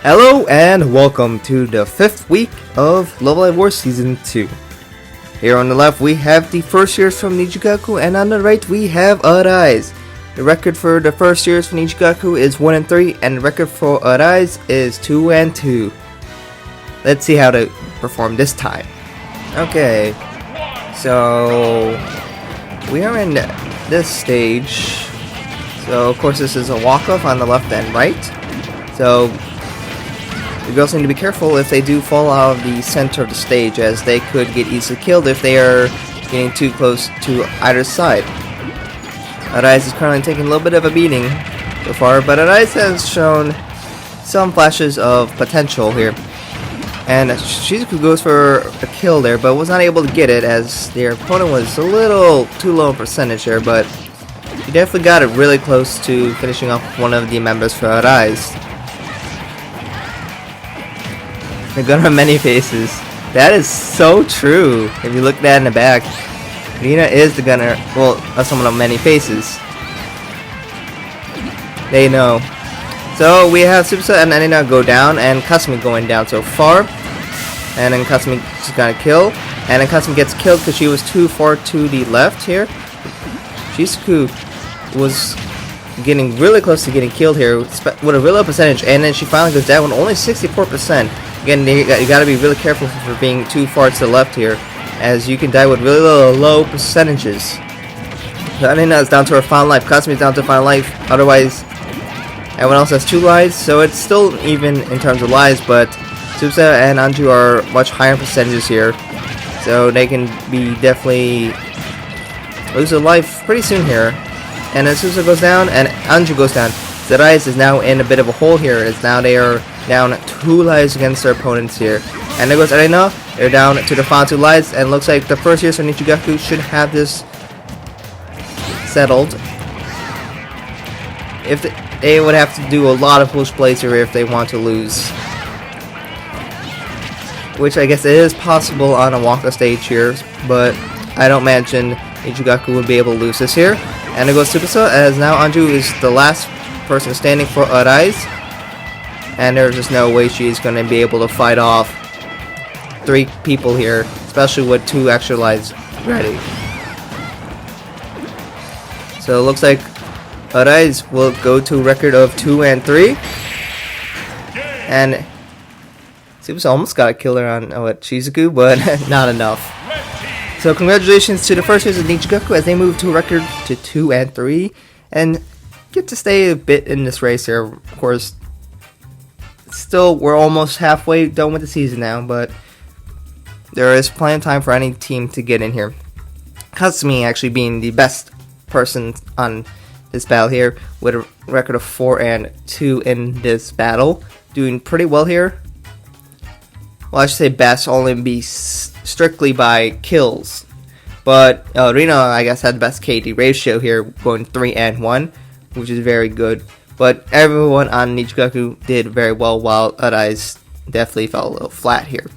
Hello and welcome to the 5th week of Love Live War Season 2. Here on the left we have the first years from NijiGaku, and on the right we have Arise. The record for the first years from NijiGaku is 1-3, and the record for Arise is 2-2. Let's see how to perform this time. Okay, so we are in this stage. So of course this is a walk-off on the left and right. So the girls need to be careful if they do fall out of the center of the stage, as they could get easily killed if they are getting too close to either side. Arise is currently taking a little bit of a beating so far, but Arise has shown some flashes of potential here. And Shizuku goes for a kill there, but was not able to get it as their opponent was a little too low in percentage there, but he definitely got it really close to finishing off one of the members for Arise. The gunner of many faces. That is so true. If you look at that in the back, Rina is the gunner, well, of someone of many faces. They know. So we have Tsubasa and Erena go down, and Kasumi going down so far. And then Kasumi just got a kill. And then Kasumi gets killed because she was too far to the left here. Shizuku was getting really close to getting killed here with a real low percentage, and then she finally goes down with only 64%. Again, you gotta be really careful for being too far to the left here, as you can die with really low percentages. So Erena is down to her final life, Kasumi is down to her final life, otherwise everyone else has 2 lives, so it's still even in terms of lives, but Tsubasa and Anju are much higher percentages here, so they can be definitely lose their life pretty soon here. And then Tsubasa goes down and Anju goes down. Arise is now in a bit of a hole here, as now they are down 2 lives against their opponents here. And there goes Erena, they're down to the final 2 lives, and looks like the first years from NijiGaku should have this settled. If they would have to do a lot of push plays here if they want to lose. Which I guess it is possible on a walk-up stage here, but I don't imagine NijiGaku would be able to lose this here. And it goes Tsubasa, as now Anju is the last person standing for Arise, and there's just no way she's going to be able to fight off 3 people here, especially with 2 extra lives ready. So it looks like Arise will go to a record of 2-3, and Tsubasa almost got a killer on Shizuku, but not enough. So congratulations to the first years of NijiGaku as they move to a record to 2-3 and get to stay a bit in this race here. Of course, still we're almost halfway done with the season now, but there is plenty of time for any team to get in here. Kasumi actually being the best person on this battle here with a record of 4-2 in this battle, doing pretty well here. Well, I should say best only be strictly by kills, but Rina I guess had the best KD ratio here, going 3-1, which is very good. But everyone on NijiGaku did very well, while Arise definitely fell a little flat here.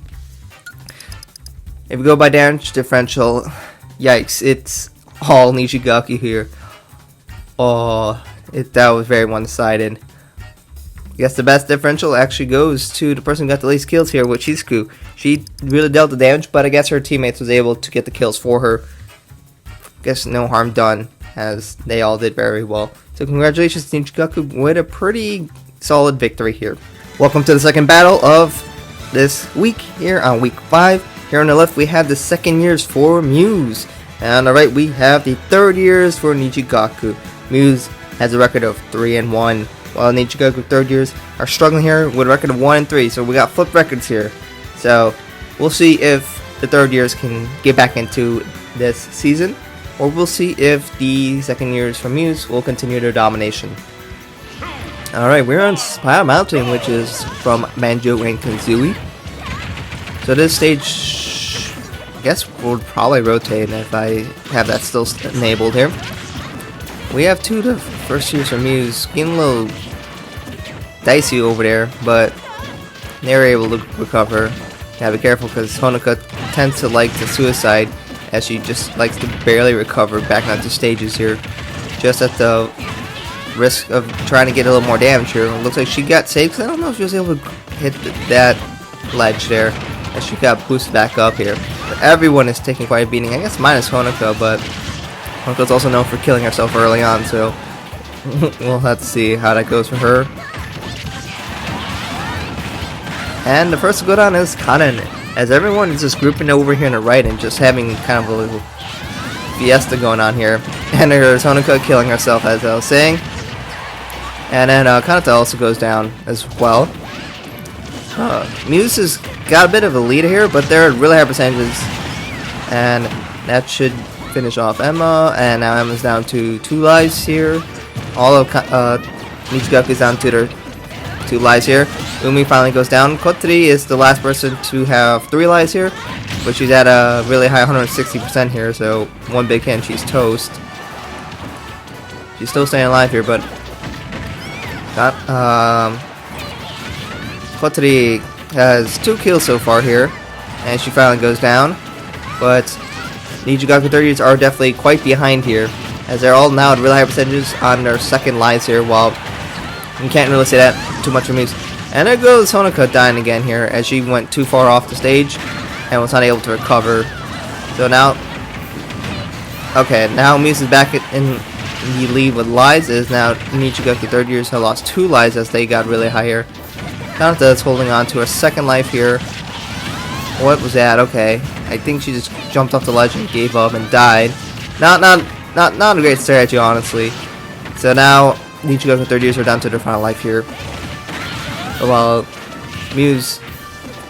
If we go by damage differential, yikes, it's all NijiGaku here. Oh, that was very one-sided. I guess the best differential actually goes to the person who got the least kills here with Shizuku. She really dealt the damage, but I guess her teammates was able to get the kills for her. Guess no harm done, as they all did very well. So congratulations to NijiGaku with a pretty solid victory here. Welcome to the second battle of this week here on week 5. Here on the left we have the second years for Muse, and on the right we have the third years for NijiGaku. Muse has a record of 3-1. While NijiGaku third years are struggling here with a record of 1-3, so we got flipped records here. So we'll see if the third years can get back into this season, or we'll see if the second years from Muse will continue their domination. Alright, we're on Spiral Mountain, which is from Banjo and Kazooie. So this stage, I guess we'll probably rotate if I have that still enabled here. We have 2 of the first years from Muse, getting a little dicey over there, but they were able to recover. Gotta be careful because Honoka tends to like to suicide, as she just likes to barely recover back onto stages here, just at the risk of trying to get a little more damage here. It looks like she got saved, 'cause I don't know if she was able to hit that ledge there, as she got boosted back up here. But everyone is taking quite a beating, I guess minus Honoka, but Honoka's also known for killing herself early on, so we'll have to see how that goes for her. And the first to go down is Kanan, as everyone is just grouping over here on the right and just having kind of a little fiesta going on here. And there's Honoka killing herself, as I was saying. And then Kanata also goes down as well. Muse has got a bit of a lead here, but they're at really high percentages. And that should finish off Emma. And now Emma's down to 2 lives here. All of NijiGaku is down to their 2 lives here. Umi finally goes down. Kotri is the last person to have 3 lives here, but she's at a really high 160% here, so one big hit and she's toast. She's still staying alive here, but Kotri has 2 kills so far here, and she finally goes down. But NijiGaku 30s are definitely quite behind here, as they're all now at really high percentages on their second lives here, while you can't really say that too much for Muse. And there goes Honoka dying again here, as she went too far off the stage and was not able to recover. So now, okay, now Muse is back in the lead with lives. It is now NijiGaku 30 years have lost 2 lives as they got really high here. Kanata is holding on to her second life here. What was that? Okay, I think she just jumped off the ledge and gave up and died. Not a great strategy, honestly. So now NijiGaku 30 years are down to their final life here, while Muse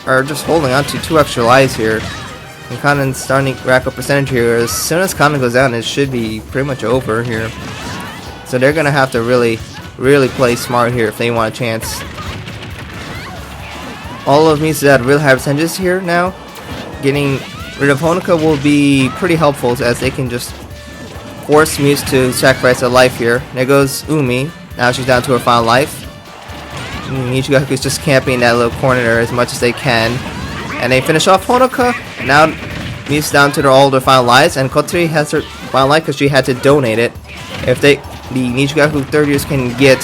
are just holding on to 2 extra lives here. And Kanan's starting to rack up percentage here. As soon as Kanan goes down, it should be pretty much over here. So they're gonna have to really play smart here if they want a chance. All of Muse at really high percentages here now. Getting rid of Honoka will be pretty helpful, as they can just force Muse to sacrifice a life here. There goes Umi. Now she's down to her final life. NijiGaku is just camping that little corner there as much as they can. And they finish off Honoka. And now Muse down to all their final lives. And Kotri has her final life because she had to donate it. If the NijiGaku 30ers can get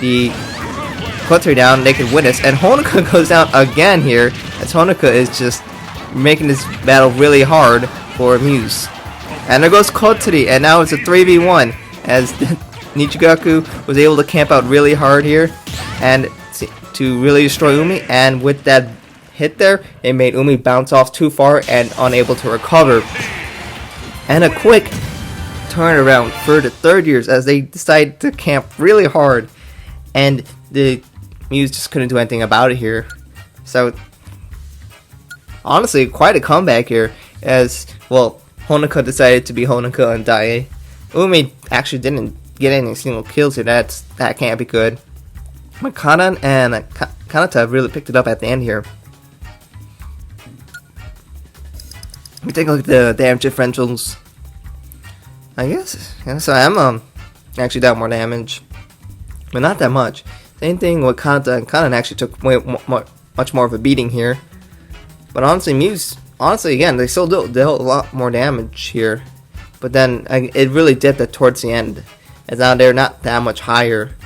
the Kotri down, they can win this. And Honoka goes down again here, as Honoka is just making this battle really hard for Muse. And there goes Kotri, and now it's a 3v1, as NijiGaku was able to camp out really hard here and to really destroy Umi, and with that hit there, it made Umi bounce off too far and unable to recover. And a quick turnaround for the 3rd years, as they decided to camp really hard, and the Muse just couldn't do anything about it here. So honestly, quite a comeback here, as well Honoka decided to be Honoka and die. Umi actually didn't get any single kills here. That can't be good. But Kanan and Kanata really picked it up at the end here. Let me take a look at the damage differentials. I guess so. I'm actually down more damage, but not that much. Same thing with Kanata, and Kanan actually took much more of a beating here. But honestly, Muse, again, they still dealt a lot more damage here. But then it really dipped towards the end, as now they're not that much higher.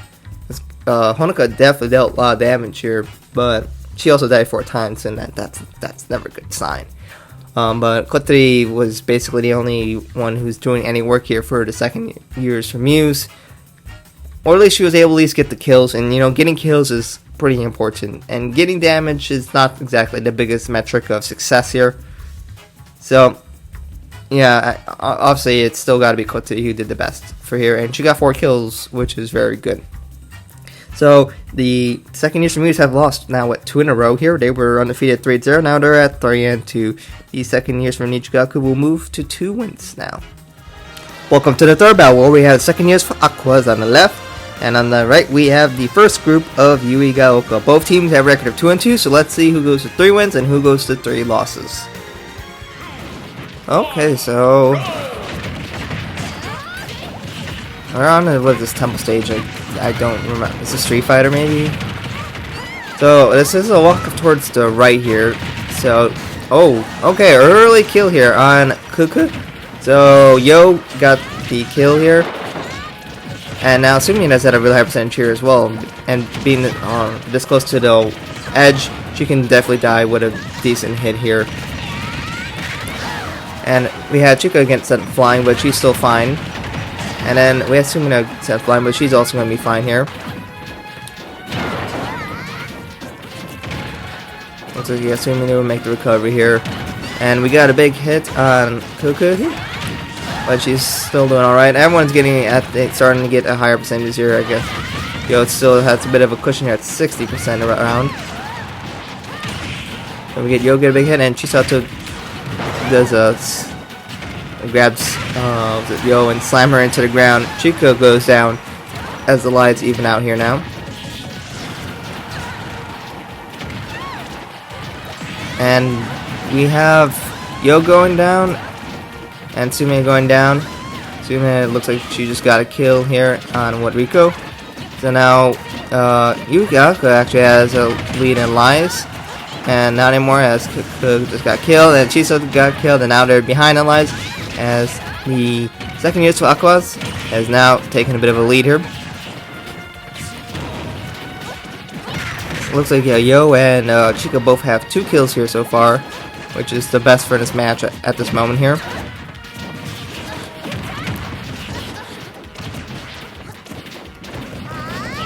Honoka definitely dealt a lot of damage here, but she also died 4 times, and that's never a good sign. But Kotri was basically the only one who's doing any work here for the 2nd years for Muse. Or at least she was able to at least get the kills, and getting kills is pretty important. And getting damage is not exactly the biggest metric of success here. So, yeah, obviously it's still got to be Kotri who did the best for here, and she got 4 kills, which is very good. So the 2nd years for Muse have lost now 2 in a row here. They were undefeated 3-0. Now they're at 3-2. The 2nd years from NijiGaku will move to 2 wins now. Welcome to the 3rd battle, where we have 2nd years for Aqours on the left, and on the right we have the first group of NijiGaku. Both teams have a record of 2-2. So let's see who goes to 3 wins and who goes to 3 losses. Okay, so we're on this temple stage. I don't remember. It's a Street Fighter, maybe? So this is a walk towards the right here. So, okay, early kill here on Kuku. So Yo got the kill here. And now Sumi has had a really high percentage here as well, and being this close to the edge, she can definitely die with a decent hit here. And we had Chika against set flying, but she's still fine. And then we have Sumi set flying, but she's also going to be fine here. Looks like Sumi will make the recovery here. And we got a big hit on Kuku, but she's still doing alright. Everyone's getting starting to get a higher percentage here, I guess. Yo, it still has a bit of a cushion here at 60% around. Then we get Yo get a big hit, and Chisato does grabs Yo and slam her into the ground. Chika goes down as the lights even out here now. And we have Yo going down and Sume going down. Sume looks like she just got a kill here on Riko. So now NijiGaku actually has a lead in lives. And not anymore, as Kuku just got killed and Chisato got killed, and now they're behind in lives as the second years for Aqours has now taken a bit of a lead here. Looks like Yo and Chika both have 2 kills here so far, which is the best for this match at this moment here.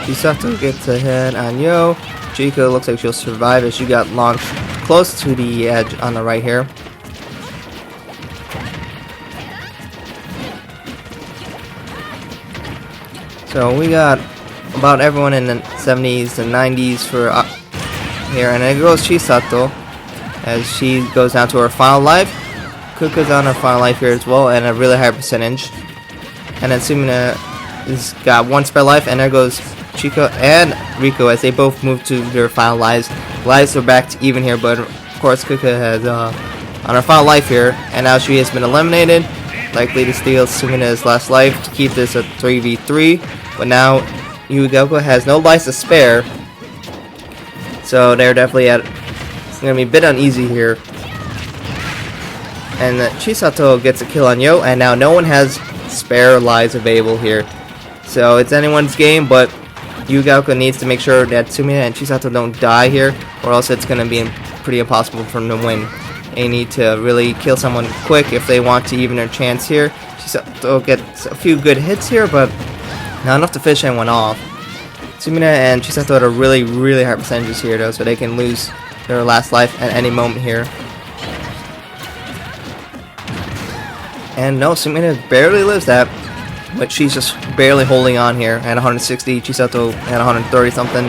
Chisato gets a hit on Yo. Chika looks like she'll survive as she got launched close to the edge on the right here. So we got about everyone in the 70s and 90s for here, and then goes Chisato as she goes down to her final life. Kuka's on her final life here as well, and a really high percentage. And then Sumina has got 1 spare life, and there goes Chika and Riko as they both move to their final lives. Lives are back to even here, but of course Kuka has on her final life here, and now she has been eliminated, likely to steal Sumina's last life to keep this a 3v3. But now NijiGaku has no lives to spare, so they're definitely it's gonna be a bit uneasy here. And Chisato gets a kill on Yo, and now no one has spare lives available here, so it's anyone's game. But NijiGaku needs to make sure that Sumina and Chisato don't die here, or else it's going to be pretty impossible for them to win. They need to really kill someone quick if they want to even their chance here. Chisato gets a few good hits here, but not enough to finish anyone off. Sumina and Chisato had a really, really high percentages here though, so they can lose their last life at any moment here. And no, Sumina barely lives that, but she's just barely holding on here at 160. Chisato at 130 something.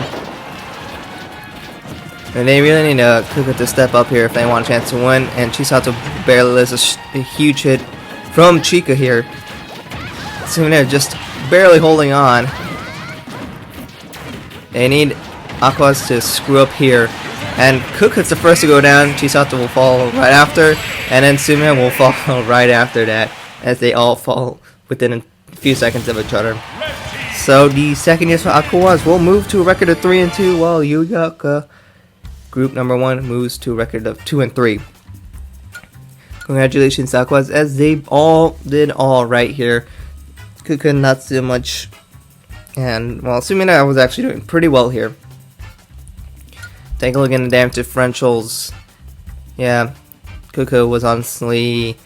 And they really need Kuka to step up here if they want a chance to win. And Chisato barely lives a huge hit from Chika here. Sumina just barely holding on. They need Aqours to screw up here. And Kuka's the first to go down. Chisato will fall right after. And then Sumina will fall right after that, as they all fall within a few seconds of each other. So the second years for Aqours will move to a record of 3-2, while NijiGaku group number 1 moves to a record of 2-3. Congratulations Aqours, as they all did all right here. Kuka not so much, and well, Sumina was actually doing pretty well here. Take a look at the damage differentials. Yeah, Kuka was honestly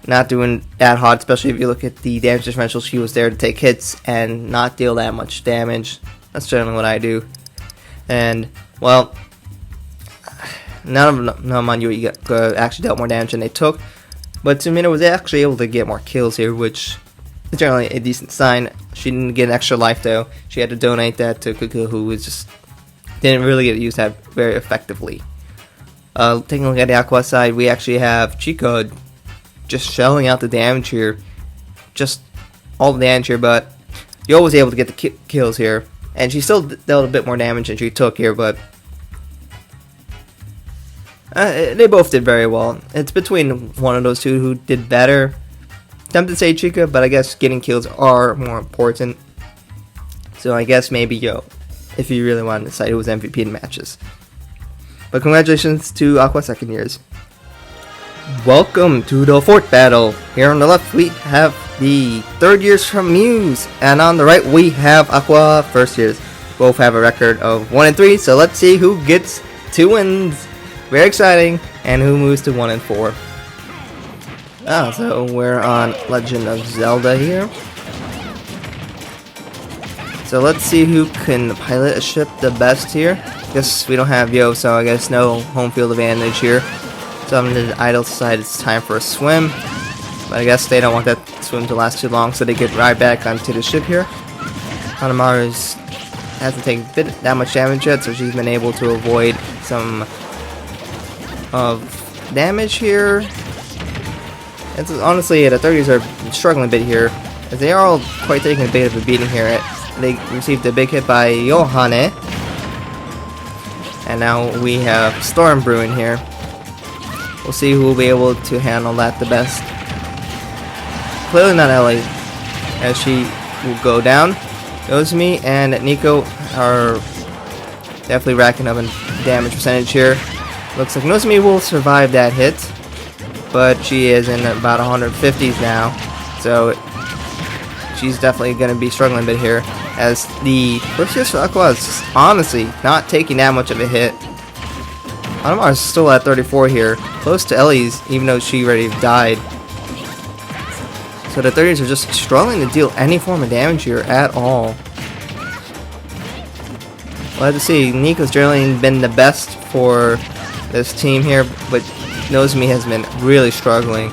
not doing that hot, especially if you look at the damage differential. She was there to take hits and not deal that much damage. That's generally what I do. And well, none of them on you actually dealt more damage than they took, but Sumina was actually able to get more kills here, which is generally a decent sign. She didn't get an extra life though. She had to donate that to Kuka, who was just didn't really get used that very effectively. Taking a look at the Aqours side, we actually have Chika just shelling out the damage here, just all the damage here, but Yo was able to get the kills here, and she still dealt a bit more damage than she took here, but they both did very well. It's between one of those two who did better. Tempted to say Chika, but I guess getting kills are more important, so I guess maybe Yo, if you really want to decide who was MVP in matches. But congratulations to Aqours second years. Welcome to the fourth battle. Here on the left we have the third years from Muse, and on the right we have Aqua first years. Both have a record of 1 and 3, so let's see who gets 2 wins. Very exciting, and who moves to 1 and 4. So we're on Legend of Zelda here. So let's see who can pilot a ship the best here. Guess we don't have Yo, so I guess no home field advantage here. So on the idle side, it's time for a swim. But I guess they don't want that swim to last too long, so they get right back onto the ship here. Hanamaru hasn't taken that much damage yet, so she's been able to avoid some of damage here. It's honestly, the 30s are struggling a bit here, as they are all quite taking a bit of a beating here. They received a big hit by Yohane. And now we have Storm brewing here. We'll see who will be able to handle that the best. Clearly not Ellie, as she will go down. Nozomi and Nico are definitely racking up in damage percentage here. Looks like Nozomi will survive that hit, but she is in about 150s now, so she's definitely going to be struggling a bit here, as the first years for Aqours is honestly not taking that much of a hit. Hanamaru is still at 34 here, close to Ellie's, even though she already died. So the 30s are just struggling to deal any form of damage here at all. We'll have to see. Nico's generally been the best for this team here, but Nozomi has been really struggling.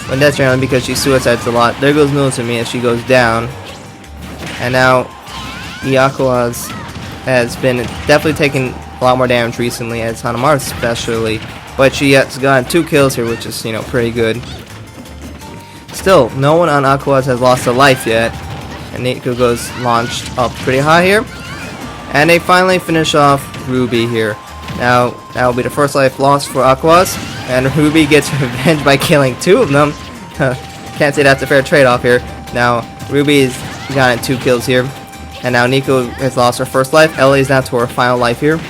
But that's generally because she suicides a lot. There goes Nozomi as she goes down. And now Aqours has been definitely taking a lot more damage recently, as Hanamaru especially. But she has gotten 2 kills here, which is, pretty good. Still, no one on Aqours has lost a life yet. And Nico goes launched up pretty high here. And they finally finish off Ruby here. Now, that will be the first life lost for Aqours. And Ruby gets revenge by killing 2 of them. Can't say that's a fair trade-off here. Now, Ruby's gotten 2 kills here. And now Nico has lost her first life. Ellie is down to her final life here.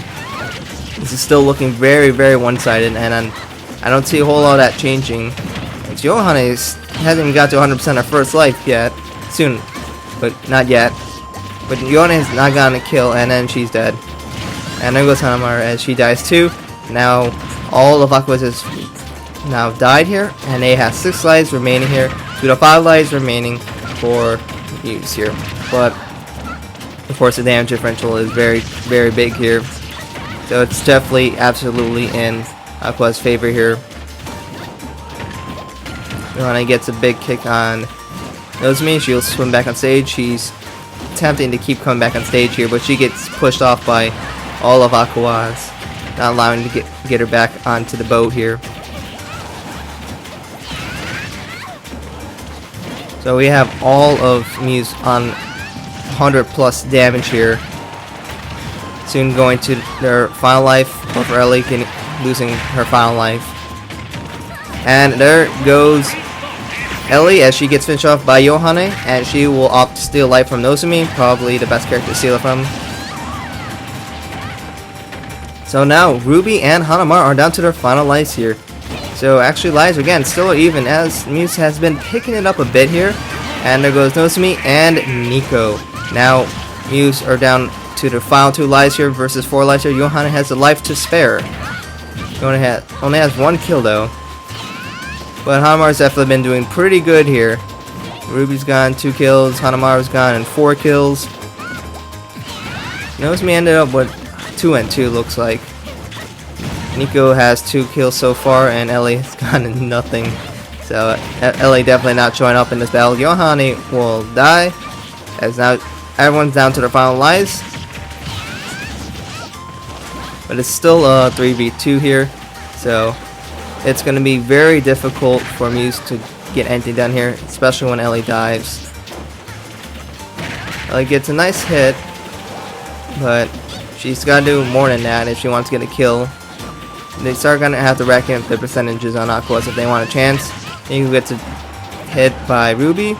This is still looking very, very one-sided. And I don't see a whole lot of that changing. Yohane hasn't even got to 100% her first life yet. Soon, but not yet. But Yohane has not gotten a kill, and then she's dead. And there goes Hanamaru as she dies too. Now all of Aqours has now died here, and they have 6 lives remaining here. 2 to 5 lives remaining for Muse here. But of course the damage differential is very, very big here. So it's definitely absolutely in Aqours' favor here. Yohane gets a big kick on Nozomi. She'll swim back on stage. She's attempting to keep coming back on stage here, but she gets pushed off by all of Aqours, not allowing to get her back onto the boat here. So we have all of Muse on 100 plus damage here. Soon going to their final life, over Ellie losing her final life. And there goes Ellie as she gets finished off by Yohane, and she will opt to steal life from Nozomi, probably the best character to steal it from. So now Ruby and Hanamaru are down to their final lives here. So actually lives again still even, as Muse has been picking it up a bit here. And there goes Nozomi and Nico. Now Muse are down to their final 2 lives here versus 4 lives here. Yohane has a life to spare. Yohane only has 1 kill though. But Hanamaru's definitely been doing pretty good here. Ruby's gotten 2 kills, Hanamaru's gotten 4 kills. Nozomi ended up with 2 and 2 looks like. Nico has 2 kills so far, and Ellie has gotten nothing. So Ellie definitely not showing up in this battle. Yohane will die, as now everyone's down to their final lives. But it's still a 3v2 here, so it's going to be very difficult for Muse to get anything done here, especially when Ellie dives. Ellie gets a nice hit, but she's got to do more than that if she wants to get a kill. They start going to have to rack up the percentages on Aqours if they want a chance. Nico gets hit by Ruby.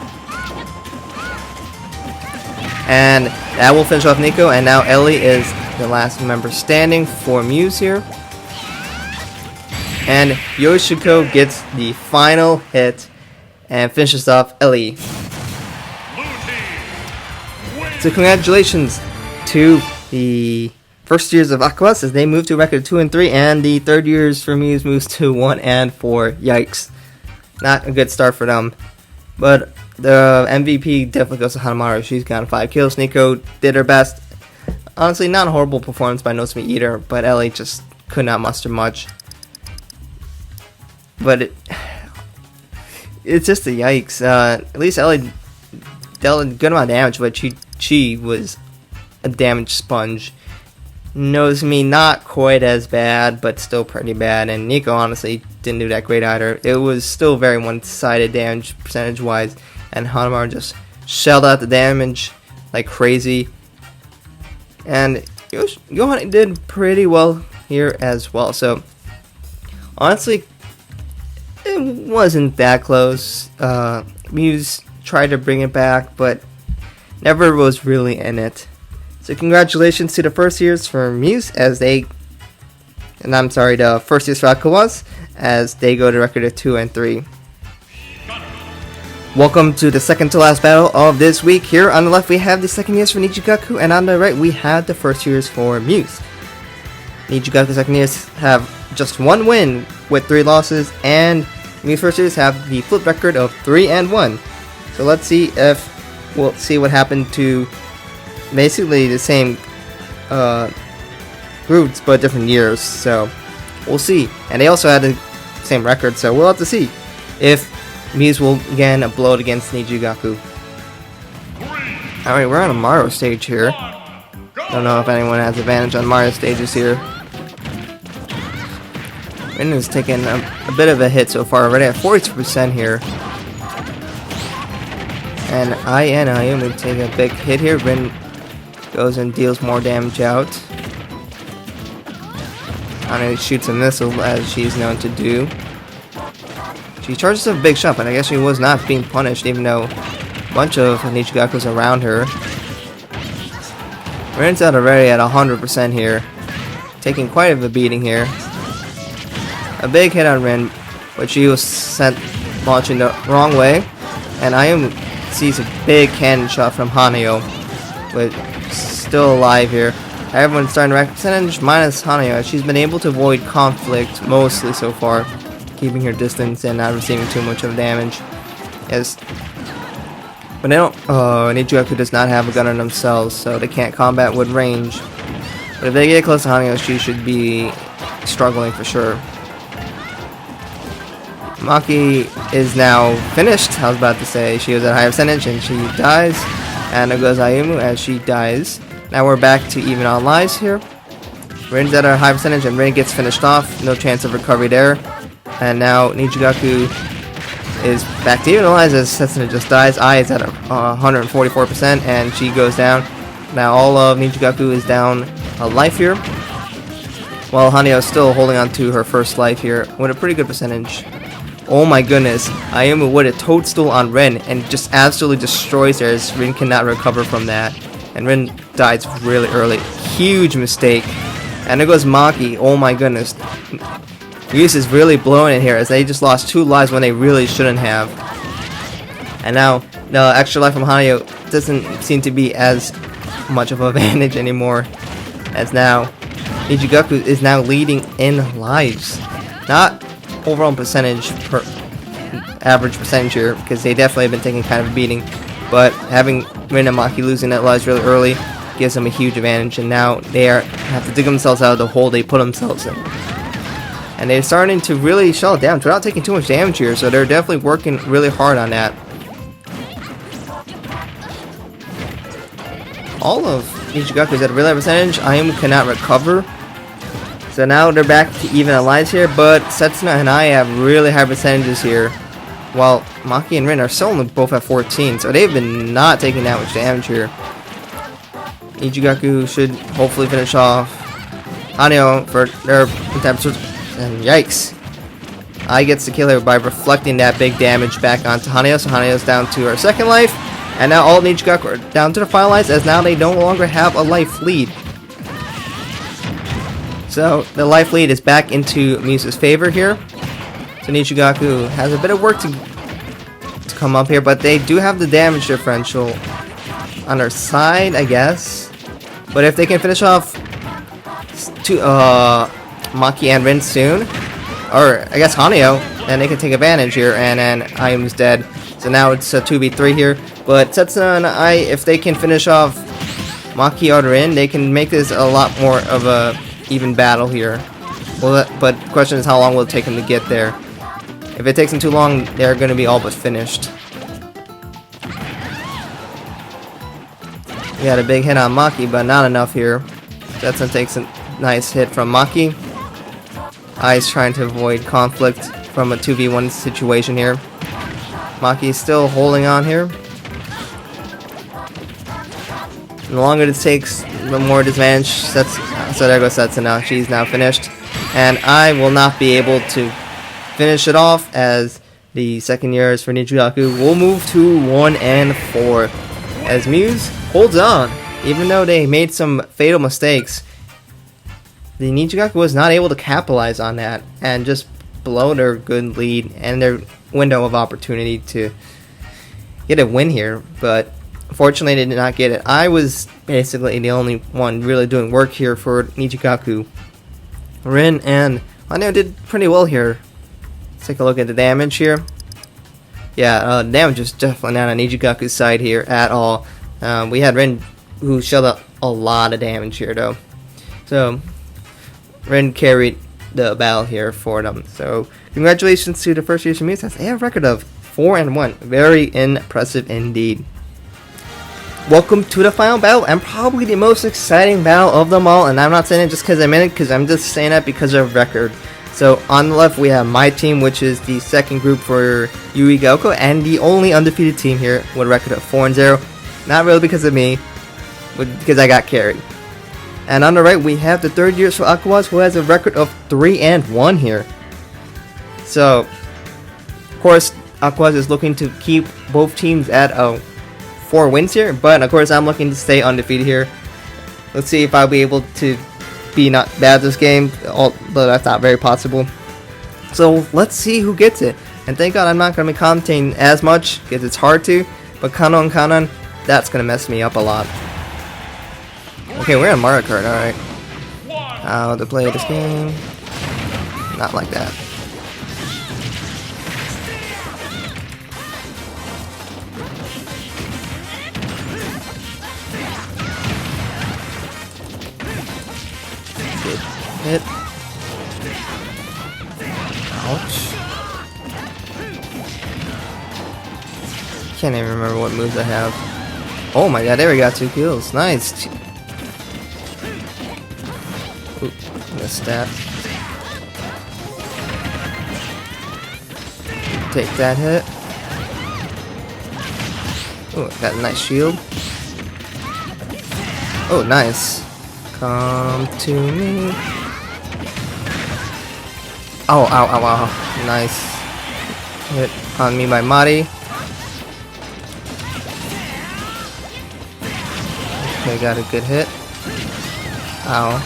And that will finish off Nico, and now Ellie is the last member standing for Muse here. And Yoshiko gets the final hit and finishes off Ellie. So congratulations to the first years of Aqours as they move to a record 2 and 3, and the third years for Muse moves to 1 and 4. Yikes. Not a good start for them. But the MVP definitely goes to Hanamaru. She's gotten 5 kills. Nico did her best. Honestly, not a horrible performance by Nozomi either, but Ellie just could not muster much. But it's just a yikes. At least Ellie dealt a good amount of damage, but she was a damage sponge. Nozomi not quite as bad, but still pretty bad. And Nico honestly didn't do that great either. It was still very one-sided damage percentage-wise, and Hanamaru just shelled out the damage like crazy. And Yohane did pretty well here as well. So honestly, it wasn't that close. Muse tried to bring it back, but never was really in it. So congratulations to the first years for Muse as the first years for Aqours as they go to record of 2 and 3. Welcome to the second to last battle of this week. Here on the left we have the second years for NijiGaku, and on the right we have the first years for Muse. NijiGaku second years have just 1 win with 3 losses, and Muse first years have the flip record of 3 and 1. So let's see if we'll see what happened to basically the same groups but different years. So we'll see. And they also had the same record, so we'll have to see if Muse will again blow it against NijiGaku. Alright, we're on a Mario stage here. Don't know if anyone has advantage on Mario stages here. Rena's taking a bit of a hit so far, already at 42% here. And Ayumu take a big hit here. Rin goes and deals more damage out. Hanamaru shoots a missile as she's known to do. She charges a big shot, but I guess she was not being punished even though a bunch of NijiGaku's around her. Rin's out already at 100% here, taking quite a beating here. A big hit on Rin, but she was sent launching the wrong way, and Ayumu sees a big cannon shot from Hanyo, but still alive here. Everyone's starting to record percentage minus Hanyo. She's been able to avoid conflict mostly so far, keeping her distance and not receiving too much of damage. Yes, but they don't. NijiGaku does not have a gun on themselves, so they can't combat with range. But if they get close to Hanyo, she should be struggling for sure. Maki is now finished. I was about to say she was at a higher percentage and she dies. And there goes Ayumu as she dies. Now we're back to even on lives here. Rin's at a high percentage and Rin gets finished off. No chance of recovery there. And now NijiGaku is back to even on lives as Setsuna just dies. Ai is at 144% and she goes down. Now all of NijiGaku is down a life here, while Hanyo is still holding on to her first life here with a pretty good percentage. Oh my goodness, Ayumu with a toadstool on Rin and just absolutely destroys her as Rin cannot recover from that. And Rin dies really early. Huge mistake. And there goes Maki. Oh my goodness. Muse is really blowing it here as they just lost 2 lives when they really shouldn't have. And now the extra life from Hanyo doesn't seem to be as much of an advantage anymore, as now NijiGaku is now leading in lives. Not overall percentage per average percentage here, because they definitely have been taking kind of a beating, but having Rin and Maki losing that lives really early gives them a huge advantage, and now they have to dig themselves out of the hole they put themselves in. And they're starting to really shell it down without taking too much damage here, so they're definitely working really hard on that. All of NijiGaku is at a really high percentage. Ayumu cannot recover. So now they're back to even allies here, but Setsuna and I have really high percentages here, while Maki and Rin are still only both at 14, so they've been not taking that much damage here. NijiGaku should hopefully finish off Hanyo for their attempts, and yikes. Ai gets the kill here by reflecting that big damage back onto Hanyo, so Hanyo's down to her second life, and now all NijiGaku are down to the final lives as now they no longer have a life lead. So the life lead is back into Muse's favor here. So NijiGaku has a bit of work to come up here, but they do have the damage differential on their side, I guess. But if they can finish off Maki and Rin soon, or I guess Haneo, then they can take advantage here, and then Ayumu's dead. So now it's a 2v3 here. But Setsuna and if they can finish off Maki or Rin, they can make this a lot more of a even battle here. Well, but the question is, how long will it take them to get there? If it takes them too long, they're going to be all but finished. We had a big hit on Maki, but not enough here. Setsuna takes a nice hit from Maki. Ai's trying to avoid conflict from a 2v1 situation here. Maki is still holding on here. The longer it takes, the more disadvantage. So there goes Setsuna. She's now finished. And I will not be able to finish it off, as the second years for NijiGaku will move to 1-4. As Muse holds on, even though they made some fatal mistakes. The NijiGaku was not able to capitalize on that and just blow their good lead and their window of opportunity to get a win here. But fortunately, they did not get it. I was basically the only one really doing work here for NijiGaku. Rin and Haneo did pretty well here. Let's take a look at the damage here. Yeah, damage is definitely not on NijiGaku's side here at all. We had Rin who shelled out a lot of damage here though. So Rin carried the battle here for them. So congratulations to the first year Muse. They have a record of 4-1. Very impressive indeed. Welcome to the final battle, and probably the most exciting battle of them all. And I'm not saying it just because I'm in it, because I'm just saying that because of record. So on the left we have my team, which is the second group for NijiGaku, and the only undefeated team here with a record of 4-0. Not really because of me, but because I got carried. And on the right we have the third years for Aqours, who has a record of 3-1 here. So of course Aqours is looking to keep both teams at 4 wins here, but of course I'm looking to stay undefeated here. Let's see if I'll be able to be not bad this game, although that's not very possible. So let's see who gets it. And thank God I'm not going to be commentating as much, because it's hard to, but Kanan, that's going to mess me up a lot. Okay, we're on Mario Kart, alright. How to play this game? Not like that. Good hit. Ouch. Can't even remember what moves I have. Oh my god, there we got 2 kills. Nice. Oop, missed that. Take that hit. Oh, got a nice shield. Oh, nice. Come to me. Oh, ow, ow, ow. Nice hit on me by Mari. Okay, got a good hit. Ow.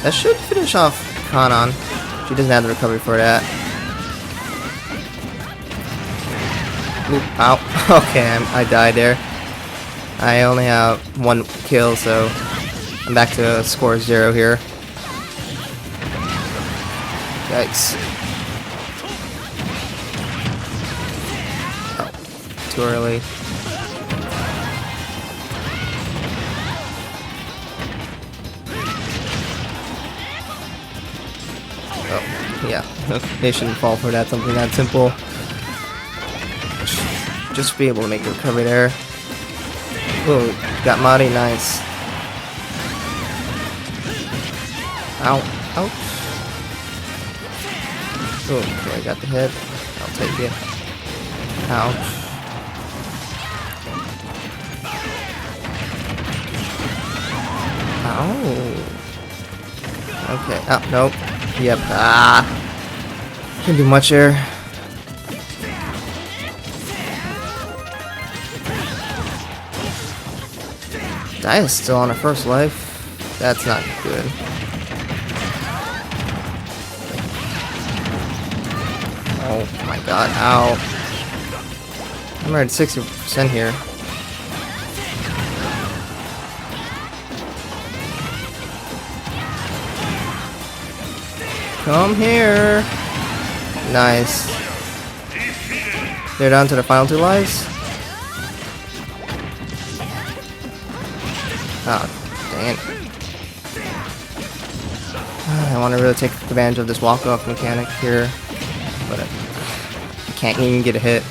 That should finish off Kanan. She doesn't have the recovery for that. Oop, ow. Okay, I died there. I only have 1 kill, so I'm back to a score 0 here. Yikes. Oh, too early. Oh, yeah. They shouldn't fall for that, something that simple. Just be able to make a recovery there. Oh, got Mari, nice. Ow, ouch. Oh, okay, I got the hit. I'll take it. Ouch. Ow. Okay, oh, nope. Yep, can't do much there. Dia's still on her first life. That's not good. Oh my god, ow. I'm at 60% here. Come here. Nice. They're down to the final 2 lives. Oh, dang it. I want to really take advantage of this walk-off mechanic here, but I can't even get a hit.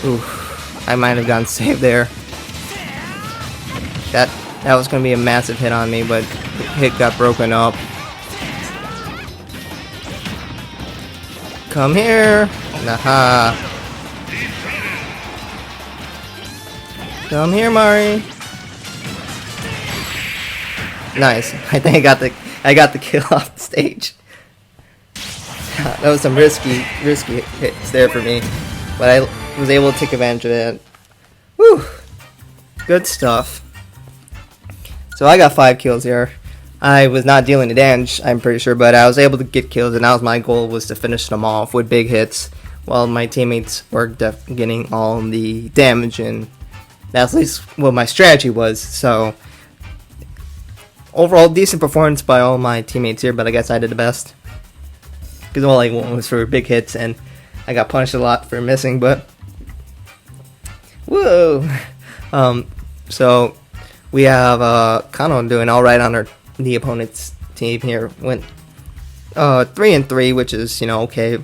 Ooh, I might have gotten saved there. That was going to be a massive hit on me, but the hit got broken up. Come here! Naha! Come here, Mari! Nice. I think I got the kill off the stage. That was some risky hits there for me, but I was able to take advantage of it. Whew! Good stuff. So I got 5 kills here. I was not dealing the damage, I'm pretty sure, but I was able to get kills, and that was my goal, was to finish them off with big hits, while my teammates were getting all the damage, and that's at least what my strategy was. So overall, decent performance by all my teammates here, but I guess I did the best. Because all I want was for big hits, and I got punished a lot for missing, but whoa! So we have Kanan doing alright on the opponent's team here. Went 3-3, which is, you know, okay.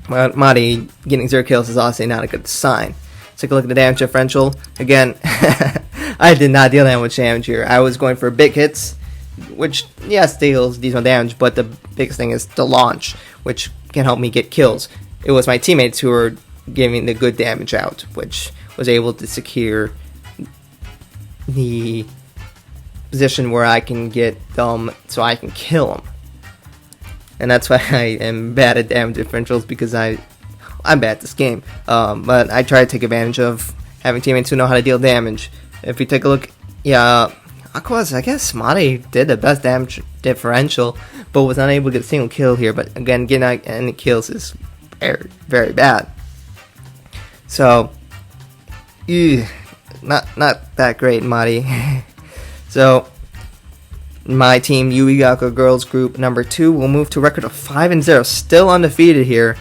Mari getting 0 kills is obviously not a good sign. Let's take a look at the damage differential. Again, I did not deal that much damage here. I was going for big hits, which, yes, deals decent damage, but the biggest thing is the launch, which can help me get kills. It was my teammates who were giving the good damage out, which was able to secure the position where I can get them so I can kill them. And that's why I am bad at damage differentials, because I'm bad at this game. But I try to take advantage of having teammates who know how to deal damage. If you take a look, yeah, Aqours, I guess Mari did the best damage differential, but was unable to get a single kill here. But again, getting any kills is very, very bad. So, not that great, Mari. So, my team, NijiGaku Girls Group number 2, will move to a record of 5-0, still undefeated here.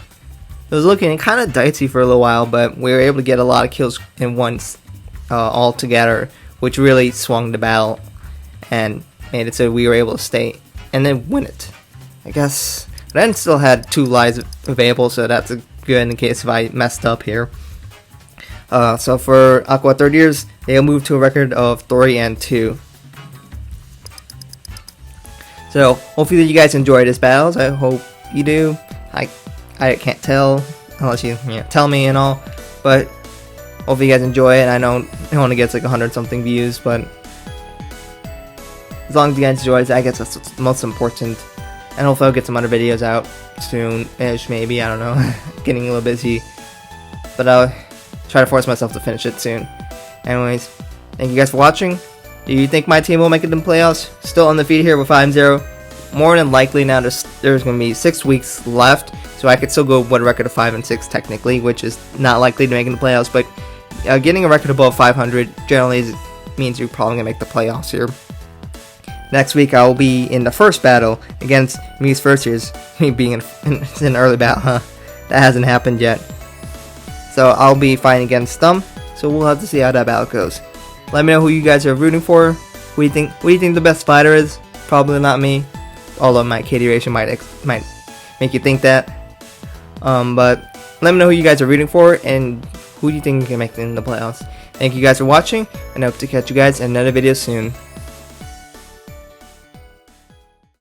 It was looking kind of dicey for a little while, but we were able to get a lot of kills in once all together, which really swung the battle and made it so we were able to stay and then win it. I guess I then still had 2 lives available, so that's good in case if I messed up here. So for Aqua third years, they'll move to a record of 3-2. So hopefully you guys enjoy this battles. I hope you do. I can't tell unless you tell me and all, but hopefully you guys enjoy it. I know it only gets like 100 something views, but as long as you guys enjoy it, I guess that's what's most important. And hopefully I'll get some other videos out soon-ish, maybe, I don't know. Getting a little busy, but I'll try to force myself to finish it soon. Anyways, thank you guys for watching. Do you think my team will make it in the playoffs? Still undefeated here with 5-0. More than likely now there's going to be 6 weeks left, so I could still go with a record of 5-6 technically, which is not likely to make it in the playoffs, but getting a record above 500 generally means you're probably going to make the playoffs here. Next week I will be in the first battle against me's first years, me being in an early battle, huh? That hasn't happened yet. So I'll be fighting against them, so we'll have to see how that battle goes. Let me know who you guys are rooting for. Who do you think the best fighter is? Probably not me, although my KD ratio might make you think that. But let me know who you guys are rooting for and who do you think can make it in the playoffs. Thank you guys for watching, and I hope to catch you guys in another video soon.